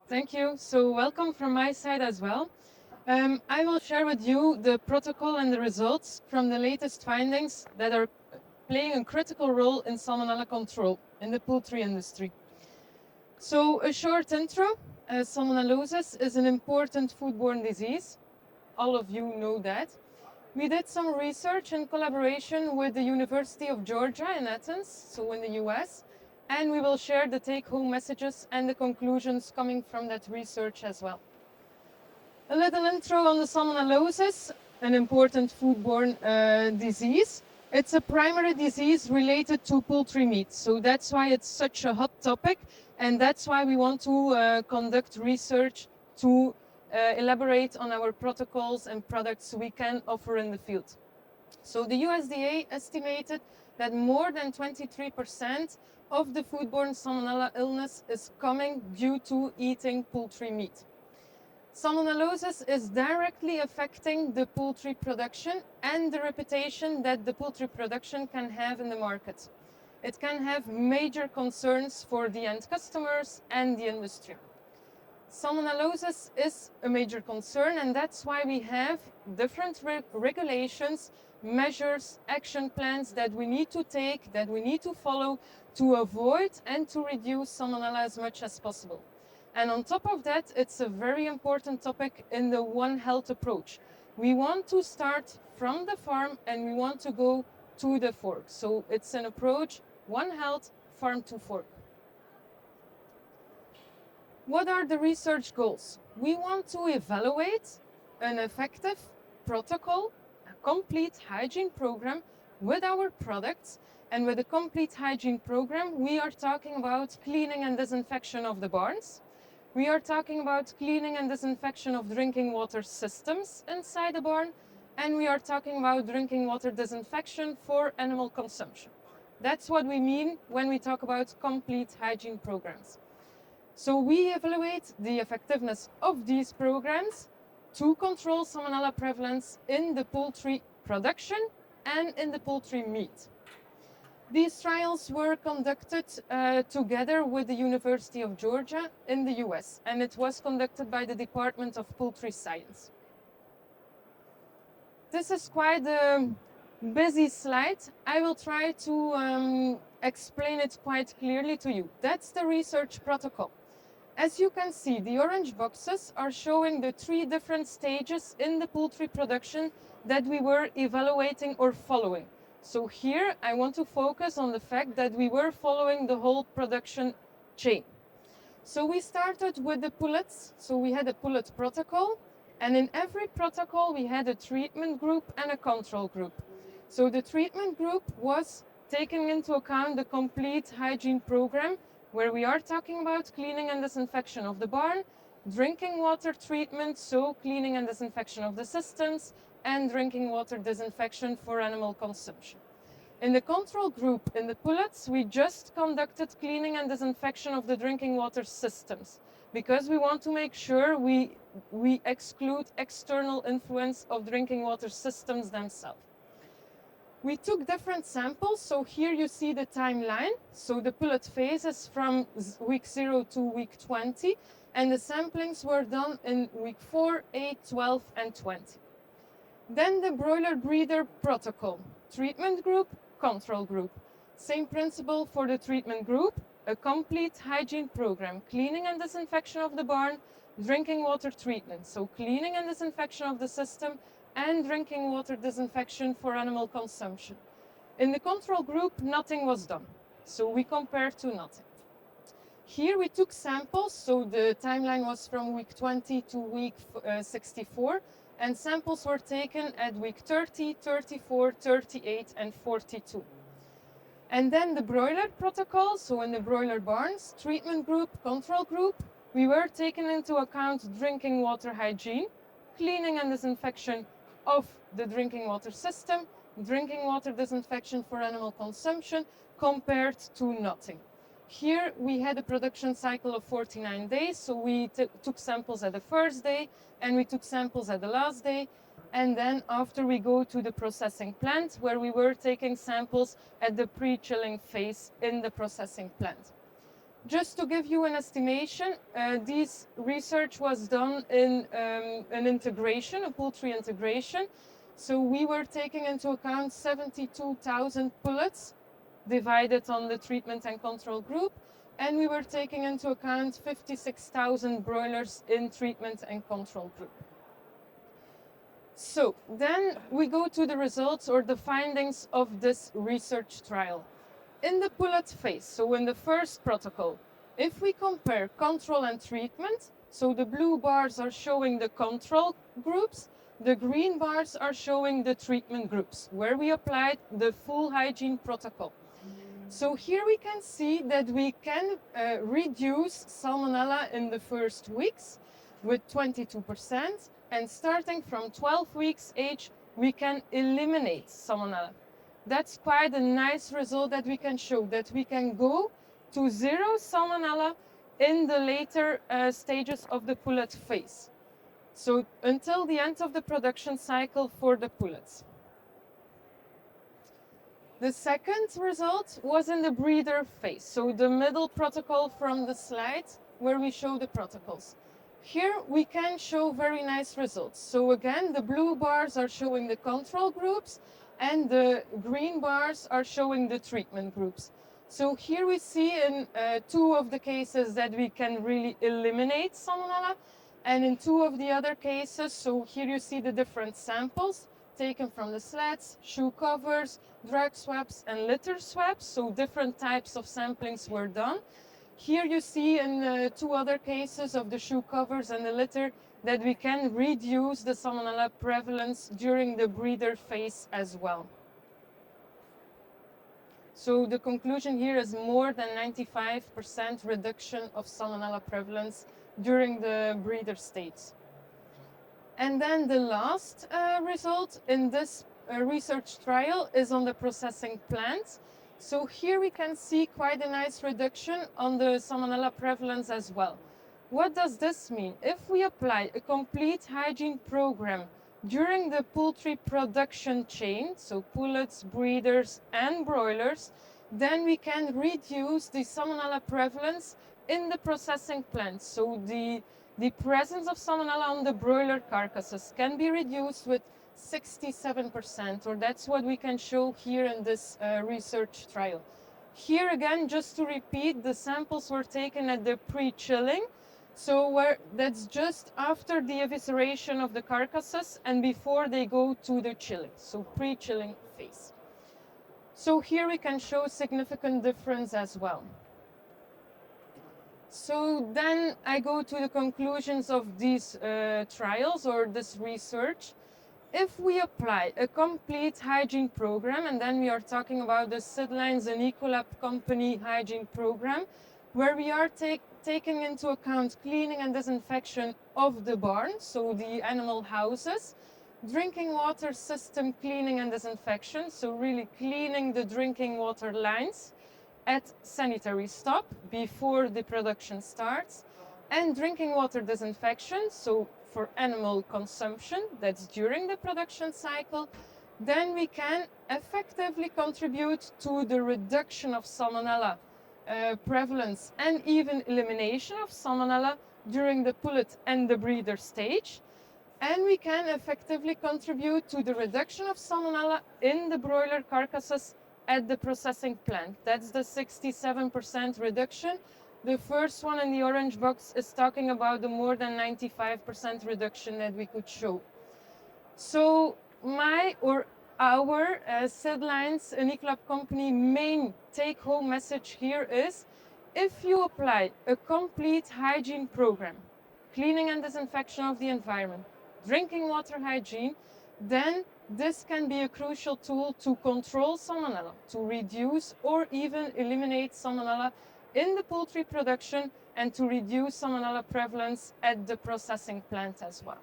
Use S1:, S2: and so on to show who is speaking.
S1: Thank you. So welcome from my side as well. I will share with you the protocol and the results from the latest findings that are playing a critical role in salmonella control in the poultry industry. So a short intro. Salmonellosis is an important foodborne disease. All of you know that. We did some research in collaboration with the University of Georgia in Athens, so in the US, and we will share the take-home messages and the conclusions coming from that research as well. A little intro on the salmonellosis, an important foodborne disease. It's a primary disease related to poultry meat, so that's why it's such a hot topic, and that's why we want to conduct research to elaborate on our protocols and products we can offer in the field. So the USDA estimated that more than 23% of the foodborne salmonella illness is coming due to eating poultry meat. Salmonellosis is directly affecting the poultry production and the reputation that the poultry production can have in the market. It can have major concerns for the end customers and the industry. Salmonellosis is a major concern, and that's why we have different regulations, measures, action plans that we need to take, that we need to follow to avoid and to reduce salmonella as much as possible. And on top of that, it's a very important topic in the One Health approach. We want to start from the farm and we want to go to the fork. So it's an approach, One Health, farm to fork. What are the research goals? We want to evaluate an effective protocol, a complete hygiene program with our products. And with a complete hygiene program, we are talking about cleaning and disinfection of the barns. We are talking about cleaning and disinfection of drinking water systems inside the barn. And we are talking about drinking water disinfection for animal consumption. That's what we mean when we talk about complete hygiene programs. So we evaluate the effectiveness of these programs to control salmonella prevalence in the poultry production and in the poultry meat. These trials were conducted together with the University of Georgia in the US, and it was conducted by the Department of Poultry Science. This is quite a busy slide. I will try to explain it quite clearly to you. That's the research protocol. As you can see, the orange boxes are showing the 3 different stages in the poultry production that we were evaluating or following. So here I want to focus on the fact that we were following the whole production chain. So we started with the pullets. So we had a pullet protocol, and in every protocol we had a treatment group and a control group. So the treatment group was taking into account the complete hygiene program, where we are talking about cleaning and disinfection of the barn, drinking water treatment, so cleaning and disinfection of the systems, and drinking water disinfection for animal consumption. In the control group, in the pullets, we just conducted cleaning and disinfection of the drinking water systems, because we want to make sure we exclude external influence of drinking water systems themselves. We took different samples, so here you see the timeline. So the pullet phase is from week 0 to week 20, and the samplings were done in week 4, 8, 12, and 20. Then the broiler breeder protocol, treatment group, control group. Same principle for the treatment group, a complete hygiene program, cleaning and disinfection of the barn, drinking water treatment, so cleaning and disinfection of the system, and drinking water disinfection for animal consumption. In the control group, nothing was done, so we compared to nothing. Here we took samples, so the timeline was from week 20 to week 64, and samples were taken at week 30, 34, 38, and 42. And then the broiler protocol, so in the broiler barns, treatment group, control group, we were taking into account drinking water hygiene, cleaning and disinfection of the drinking water system, drinking water disinfection for animal consumption, compared to nothing. Here we had a production cycle of 49 days, so we took samples at the first day, and we took samples at the last day, and then after we go to the processing plant, where we were taking samples at the pre-chilling phase in the processing plant. Just to give you an estimation, this research was done in an integration, a poultry integration. So we were taking into account 72,000 pullets divided on the treatment and control group, and we were taking into account 56,000 broilers in treatment and control group. So then we go to the results or the findings of this research trial. In the pullet phase, so in the first protocol, if we compare control and treatment, so the blue bars are showing the control groups, the green bars are showing the treatment groups, where we applied the full hygiene protocol. So here we can see that we can reduce Salmonella in the first weeks with 22%, and starting from 12 weeks age, we can eliminate Salmonella. That's quite a nice result that we can show, that we can go to 0 Salmonella in the later stages of the pullet phase. So until the end of the production cycle for the pullets. The second result was in the breeder phase, so the middle protocol from the slide where we show the protocols. Here we can show very nice results. So again, the blue bars are showing the control groups and the green bars are showing the treatment groups. So here we see in 2 of the cases that we can really eliminate Salmonella, and in 2 of the other cases, so here you see the different samples taken from the sleds, shoe covers, drug swabs and litter swabs, so different types of samplings were done. Here you see in 2 other cases of the shoe covers and the litter that we can reduce the Salmonella prevalence during the breeder phase as well. So the conclusion here is more than 95% reduction of Salmonella prevalence during the breeder stage. And then the last result in this research trial is on the processing plant. So here we can see quite a nice reduction on the Salmonella prevalence as well. What does this mean? If we apply a complete hygiene program during the poultry production chain, so pullets, breeders and broilers, then we can reduce the Salmonella prevalence in the processing plant. So the presence of Salmonella on the broiler carcasses can be reduced with 67%, or that's what we can show here in this research trial. Here again, just to repeat, the samples were taken at the pre-chilling, so that's just after the evisceration of the carcasses and before they go to the chilling, so pre-chilling phase. So here we can show significant difference as well. So then I go to the conclusions of these trials or this research. If we apply a complete hygiene program, and then we are talking about the Sidlines and Ecolab company hygiene program, where we are taking into account cleaning and disinfection of the barn, so the animal houses, drinking water system cleaning and disinfection, so really cleaning the drinking water lines at sanitary stop before the production starts, and drinking water disinfection, so for animal consumption, that's during the production cycle, then we can effectively contribute to the reduction of Salmonella prevalence and even elimination of Salmonella during the pullet and the breeder stage. And we can effectively contribute to the reduction of Salmonella in the broiler carcasses at the processing plant. That's the 67% reduction. The first one in the orange box is talking about the more than 95% reduction that we could show. So our Sidlines and Ecolab company main take-home message here is, if you apply a complete hygiene program, cleaning and disinfection of the environment, drinking water hygiene, then this can be a crucial tool to control Salmonella, to reduce or even eliminate Salmonella in the poultry production and to reduce Salmonella prevalence at the processing plant as well.